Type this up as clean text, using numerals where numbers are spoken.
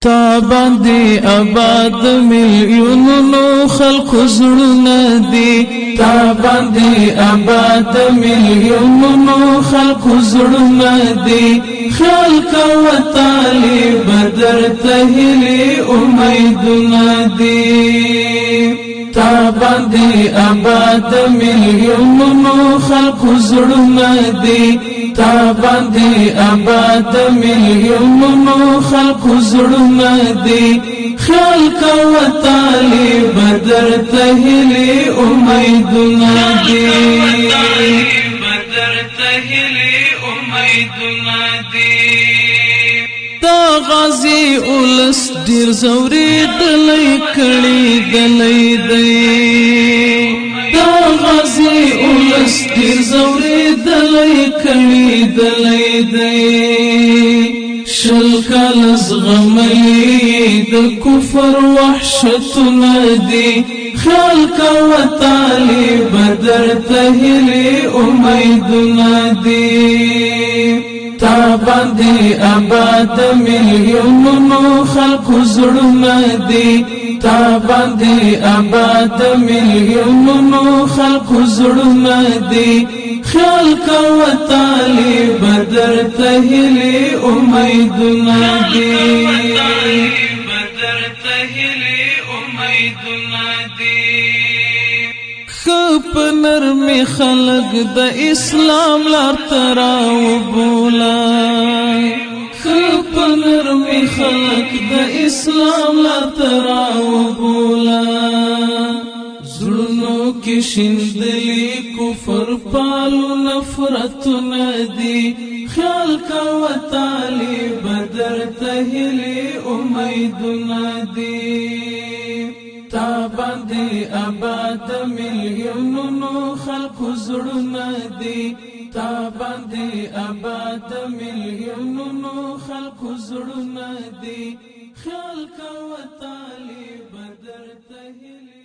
تا باندې آباد ملیونونو خلق زړونه دي تا باندې آباد ملیونونو خلق زړونه دي خیال کوه طالب درته هیلې امیدونه دي تا باندې آباد ملیونونو خلق زړونه دي تا باندې آباد ملیونونو خلق زړونه دي خیال کوه طالب درته هیلې امیدونه دي دا غازی اولس ډیر زورېدلی کړېدلی دی دا غازی اولس ډیر زورېدلی کړېدلی دی شل کاله زغملی د کفر وحشتونه دي خیال کوه طالب درته هیلې امیدونه دي تا باندې آباد ملیونونو خلق زړونه دي تا باندې آباد ملیونونو خلق زړونه دي خیال کوه طالب درته هیلې امیدونه دي په نرمی خلق د اسلام لار تراو بولا په نرمی خلق د اسلام لار تراو بولا زړونو کې شیندلي کفر پالو نفرتونه دي خیال کوه طالب درته هیلې امیدونه دي تا باندې آباد ملیونونو خلق زړونه دي تا باندې آباد ملیونونو خلق زړونه دي خیال کوه طالب درته هیلې